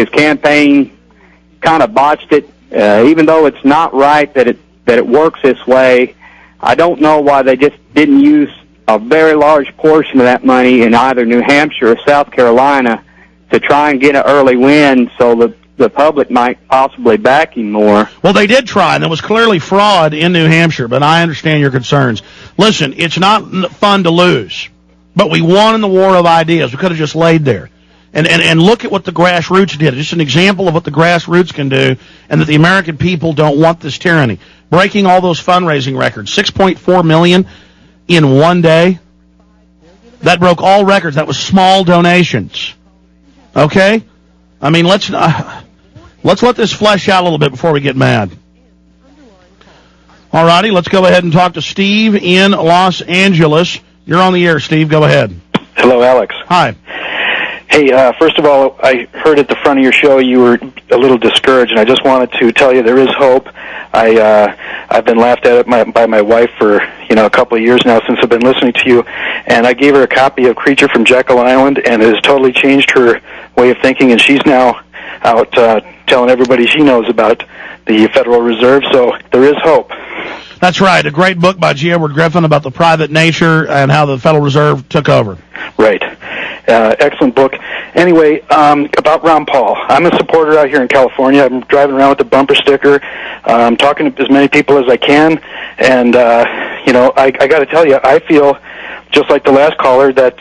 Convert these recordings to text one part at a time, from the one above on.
his campaign kind of botched it. Even though it's not right that it works this way, I don't know why they just didn't use a very large portion of that money in either New Hampshire or South Carolina to try and get an early win so the public might possibly back him more. Well, they did try, and there was clearly fraud in New Hampshire, but I understand your concerns. Listen, it's not fun to lose, but we won in the war of ideas. We could have just laid there. And look at what the grassroots did. Just an example of what the grassroots can do, and that the American people don't want this tyranny. Breaking all those fundraising records, $6.4 million in one day. That broke all records. That was small donations. Okay? I mean, let's let this flesh out a little bit before we get mad. All righty, let's go ahead and talk to Steve in Los Angeles. You're on the air, Steve. Go ahead. Hello, Alex. Hi. Hey, first of all, I heard at the front of your show you were a little discouraged, and I just wanted to tell you there is hope. I've been laughed at by my wife for a couple of years now since I've been listening to you, and I gave her a copy of Creature from Jekyll Island, and it has totally changed her way of thinking, and she's now out telling everybody she knows about the Federal Reserve, so there is hope. That's right, a great book by G. Edward Griffin about the private nature and how the Federal Reserve took over. Right. Excellent book. Anyway, about Ron Paul. I'm a supporter out here in California. I'm driving around with the bumper sticker. I'm talking to as many people as I can. And, I got to tell you, I feel, just like the last caller, that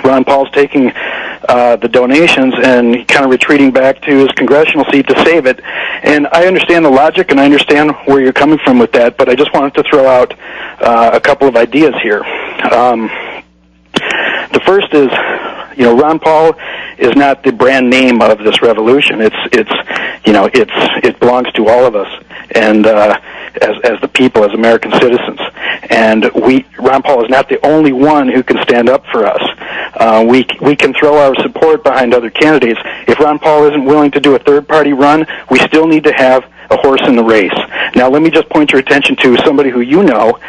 Ron Paul's taking the donations and kind of retreating back to his congressional seat to save it. And I understand the logic, and I understand where you're coming from with that, but I just wanted to throw out a couple of ideas here. The first is, Ron Paul is not the brand name of this revolution. It belongs to all of us, and as the people, as American citizens. And Ron Paul is not the only one who can stand up for us. We can throw our support behind other candidates. If Ron Paul isn't willing to do a third-party run, we still need to have a horse in the race. Now, let me just point your attention to somebody who you know,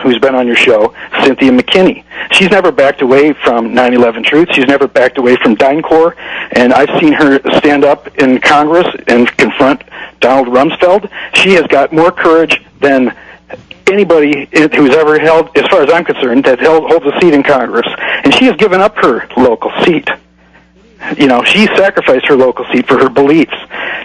who's been on your show, Cynthia McKinney. She's never backed away from 9/11 Truth. She's never backed away from DynCorp, and I've seen her stand up in Congress and confront Donald Rumsfeld. She has got more courage than anybody who's ever held, as far as I'm concerned, that holds a seat in Congress. And she has given up her local seat. She sacrificed her local seat for her beliefs.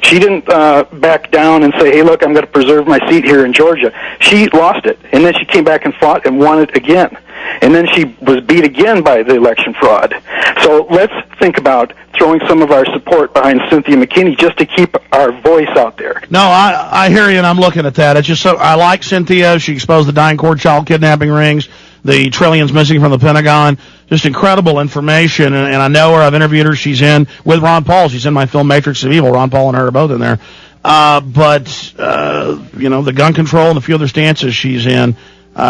She didn't back down and say, hey, look, I'm going to preserve my seat here in Georgia. She lost it, and then she came back and fought and won it again. And then she was beat again by the election fraud. So let's think about throwing some of our support behind Cynthia McKinney just to keep our voice out there. No, I hear you, and I'm looking at that. It's just so I like Cynthia. She exposed the DynCorp child kidnapping rings, the trillions missing from the Pentagon. Just incredible information, and I know her. I've interviewed her. She's in with Ron Paul. She's in my film Matrix of Evil. Ron Paul and her are both in there. But the gun control and a few other stances she's in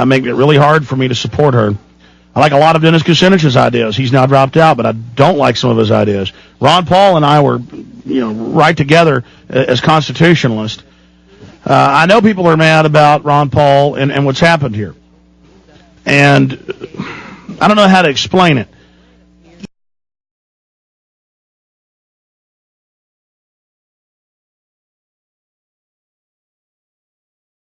make it really hard for me to support her. I like a lot of Dennis Kucinich's ideas. He's now dropped out, but I don't like some of his ideas. Ron Paul and I were, right together as constitutionalists. I know people are mad about Ron Paul and what's happened here. And I don't know how to explain it.